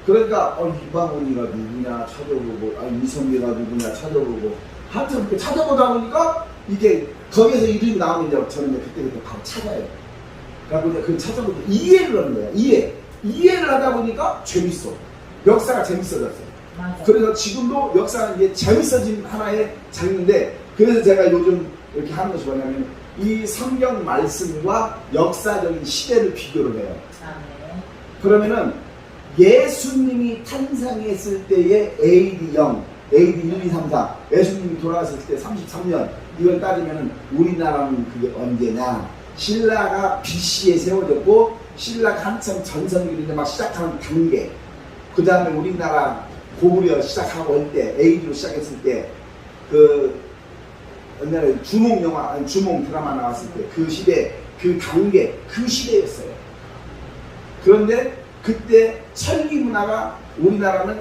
그러니까 이방원이가 누구냐 찾아보고 이성계가 누구냐 찾아보고 하여튼 그렇게 찾아보다 보니까 이게 거기에서 이름이 나오면 이제 저는 이제 그때 바로 찾아요. 그래서 이제 그 찾아보고 이해를 하는 거야. 이해를 하다 보니까 재밌어. 역사가 재밌어졌어요. 맞아. 그래서 지금도 역사는 이게 재밌어진 하나의 장인데 그래서 제가 요즘 이렇게 하는 것이 뭐냐면 이 성경 말씀과 역사적인 시대를 비교를 해요. 아멘. 그러면은 예수님이 탄생했을 때의 AD 0, AD 1, 2, 3, 4 예수님이 돌아왔을 때 33년 이걸 따지면은 우리나라는 그게 언제냐 신라가 BC에 세워졌고 신라가 한참 전성기인데 막 시작하는 단계 그 다음에 우리나라 고구려 시작하고 할 때 AD로 시작했을 때 그 옛날에 주몽 영화 아니 주몽 드라마 나왔을 때 그 시대 그 단계 그 시대였어요. 그런데 그때 철기 문화가 우리나라는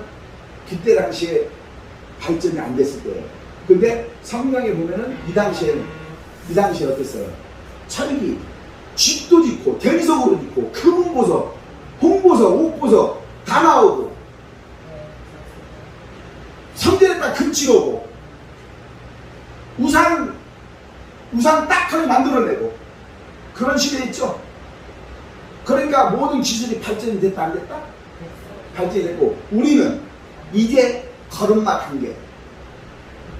그때 당시에 발전이 안 됐을 때예요. 근데 성경에 보면은 이 당시에 어땠어요? 철기 집도 짓고 대리석으로 짓고 금은보석, 홍보석, 옥보석 다 나오고 성전에다 금치러고 우상 딱하게 만들어내고 그런 시대에 있죠. 그러니까 모든 기술이 발전이 됐다 안 됐다? 발전이 됐고 우리는 이제 걸음마 단계.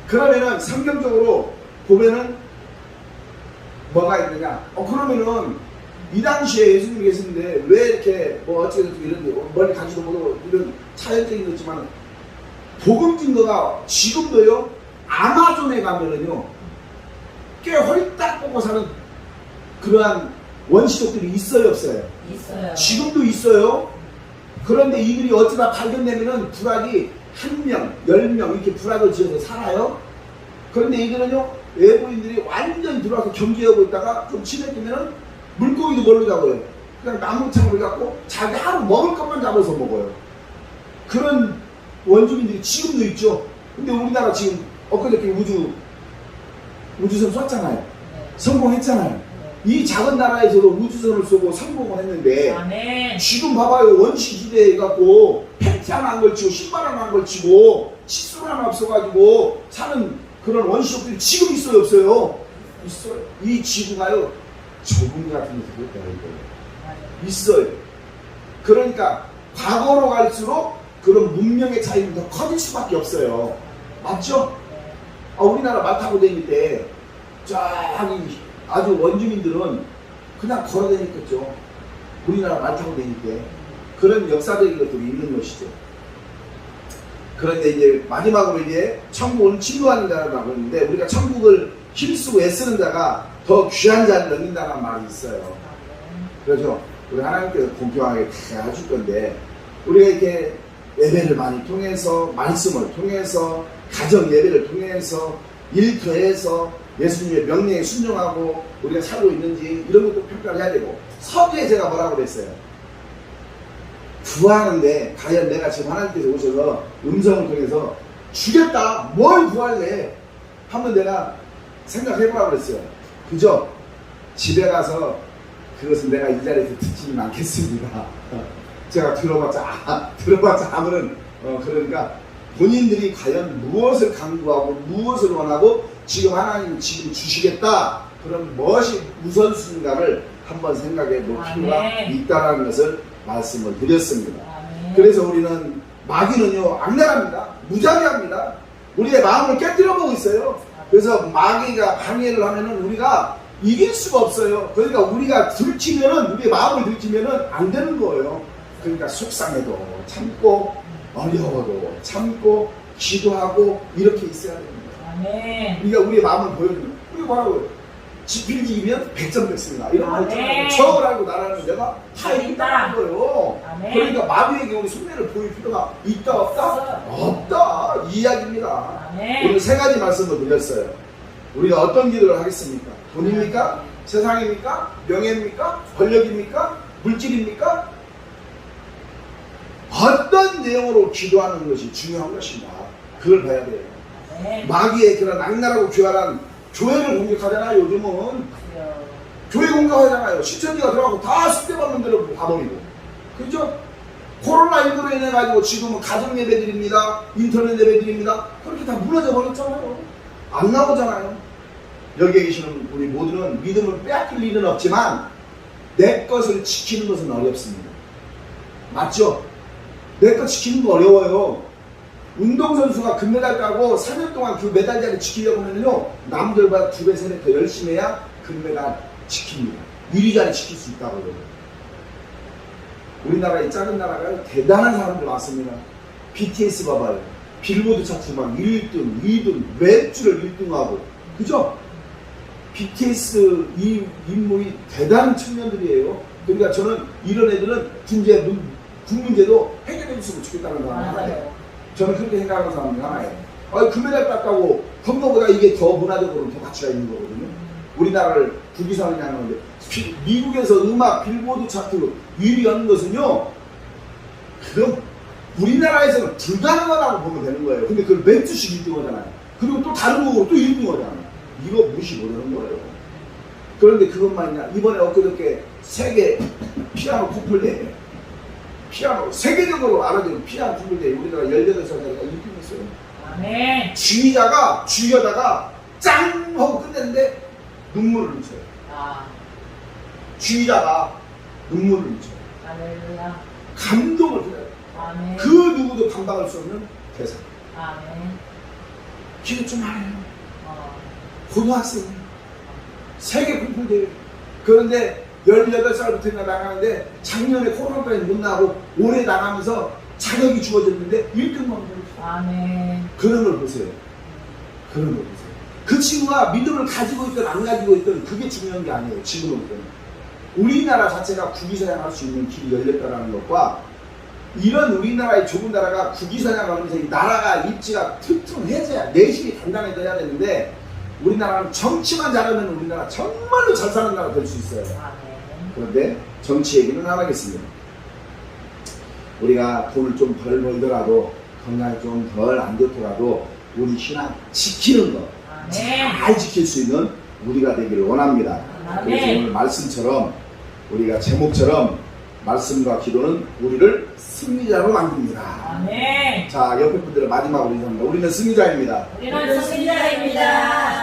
그러면은 성경적으로 보면은 뭐가 있느냐? 그러면은 이 당시에 예수님이 계시는데 왜 이렇게 뭐 어쩌고저쩌고 이런 멀리 가지도 못하고 이런 차별적인 거지만 복음 증거가 지금도요 아마존에 가면은요 꽤 홀딱 뽑고 사는 그러한 원시족들이 있어요 없어요? 있어요. 지금도 있어요. 그런데 이들이 어쩌다 발견되면은 부락이 1명, 10명 이렇게 부락을 지어서 살아요. 그런데 이들은요 외부인들이 완전히 들어와서 경계하고 있다가 좀 친해지면은 물고기도 뭘로 잡아요? 그냥 나무창으로 갖고 자기 하루 먹을 것만 잡아서 먹어요. 그런 원주민들이 지금도 있죠. 근데 우리나라 지금 엊그저께 우주선 쐈잖아요. 네. 성공했잖아요. 네. 이 작은 나라에서도 우주선을 쏘고 성공을 했는데 아멘. 지금 봐봐요. 원시 시대에 갖고 팬티 하나 안 걸치고 신발 하나 안 걸치고 칫솔 하나 없어가지고 사는 그런 원시족들이 지금 있어요 없어요? 있어요. 이 지구가요 저분 같은 데서 그랬다 이거 있어요. 그러니까 과거로 갈수록 그런 문명의 차이는 더 커질 수밖에 없어요. 맞죠? 우리나라 말 타고 다닐 때 저기 아주 원주민들은 그냥 걸어 다녔겠죠. 우리나라 말 타고 다닐 때 그런 역사적인 것들이 있는 것이죠. 그런데 이제 마지막으로 이제 천국은 진노하는 자라고 하는데 우리가 천국을 힘쓰고 애쓰는 자가 더 귀한 자를 얻는다는 말이 있어요. 그렇죠? 우리 하나님께서 공평하게 다 해줄 건데 우리가 이렇게 예배를 많이 통해서 말씀을 통해서 가정 예배를 통해서 일터에서 예수님의 명령에 순종하고 우리가 살고 있는지 이런 것도 평가를 해야 되고 서두에 제가 뭐라고 그랬어요? 구하는데 과연 내가 지금 하나님께서 오셔서 음성을 통해서 주겠다 뭘 구할래? 한번 내가 생각해보라고 그랬어요. 그죠? 집에 가서 그것은 내가 이 자리에서 듣지는 않겠습니다. 제가 들어봤자 아무런 그러니까 본인들이 과연 무엇을 강구하고 무엇을 원하고 지금 하나님 지금 주시겠다 그럼 무엇이 우선순위인가를 한번 생각해 볼 필요가 있다는 것을 말씀을 드렸습니다. 그래서 우리는 마귀는요 악랄합니다. 무자비합니다. 우리의 마음을 깨뜨려 보고 있어요. 그래서 마귀가 방해를 하면은 우리가 이길 수가 없어요. 그러니까 우리가 들키면은 우리의 마음을 들키면은 안 되는 거예요. 그러니까 속상해도 참고 어려워도 참고 기도하고 이렇게 있어야 됩니다. 우리가 우리의 마음을 보여주는 우리 뭐라고요? 지필지기면 백전백승이다 이런 말 있잖아요. 저걸 알고 나라는 내가 다 이긴다는 거예요. 그러니까 마귀에게 우리 속내를 보일 필요가 있다 없다? 없다 이 이야기입니다. 오늘 세 가지 말씀을 드렸어요. 우리가 어떤 기도를 하겠습니까? 돈입니까? 세상입니까? 명예입니까? 권력입니까? 물질입니까? 어떤 내용으로 기도하는 것이 중요한 것인가 그걸 봐야 돼요. 마귀의 그런 악랄하고 교활한 교회를 공격하잖아요. 요즘은 교회 공격하잖아요. 신천지가 들어가고 다 숙대받는 대로 봐버리고 그죠? 코로나19로 인해 가지고 지금은 가정 예배드립니다 인터넷 예배드립니다 그렇게 다 무너져 버렸잖아요. 안 나오잖아요. 여기에 계시는 우리 모두는 믿음을 빼앗길 일은 없지만 내 것을 지키는 것은 어렵습니다. 맞죠? 내 것 지키는 거 어려워요. 운동선수가 금메달 따고 3년 동안 그 메달자리 지키려고 하면요 남들보다 2배, 3배 더 열심히 해야 금메달 지킵니다. 1위 자리 지킬 수 있다고 그래요. 우리나라 이 작은 나라가 대단한 사람들 많습니다. BTS 봐봐요. 빌보드 차트 막 1등, 2등, 매주를 1등하고 그죠? BTS 이 인물이 대단한 청년들이에요. 그러니까 저는 이런 애들은 군 문제도 해결해 줬으면 좋겠다는 사람 하나예요. 저는 그렇게 생각하는 사람 하나예요. 금메달 땄다고 건너보다 이게 더 문화적으로 더 가치가 있는 거거든요. 우리나라를 국위선이냐 하는데 미국에서 음악 빌보드 차트 1위 하는 것은요 그럼 우리나라에서는 불가능하다고 보면 되는 거예요. 근데 그걸 몇 주씩 1등 하잖아요. 그리고 또 다른 곡으로 또 1등 하잖아요. 이거 무시 못하는 거예요. 그런데 그것만이냐 이번에 엊그저께 세계 피아노 쿠플대 피아노 세계적으로 알아진 피아노 쿠플대 우리나라 18살짜리가 1등 했어요. 주의자가 짱 하고 끝냈는데 눈물을 흘려요. 주의자가 눈물을 흘려요. 감동을 흘려요. 그 누구도 감당할 수 없는 대상. 기도 좀 하네요. 고등학생 세계 콩쿨대회 그런데 18살부터 나가는데 작년에 코로나 때문에 못 나가고 올해 나가면서 자격이 주어졌는데 1등만 받았어요. 그런 걸 보세요. 그런 걸 보세요. 그 친구가 믿음을 가지고 있든 안 가지고 있든 그게 중요한 게 아니에요. 지금은 우리나라 자체가 국위선양할 수 있는 길이 열렸다는 것과 이런 우리나라의 좁은 나라가 국위선양하면서 이 나라가 입지가 튼튼해져야 내실이 단단해져야 되는데 우리나라는 정치만 잘하면 우리나라 정말로 잘 사는 나라 될 수 있어요. 그런데 정치 얘기는 안 하겠습니다. 우리가 돈을 좀 덜 벌더라도 건강이 좀 덜 안 좋더라도 우리 신앙 지키는 거 잘 지킬 수 있는 우리가 되기를 원합니다. 그래서 오늘 말씀처럼 우리가 제목처럼 말씀과 기도는 우리를 승리자로 만듭니다. 아멘. 자, 옆에 분들은 마지막으로 인사합니다. 우리는 승리자입니다. 우리는 승리자입니다.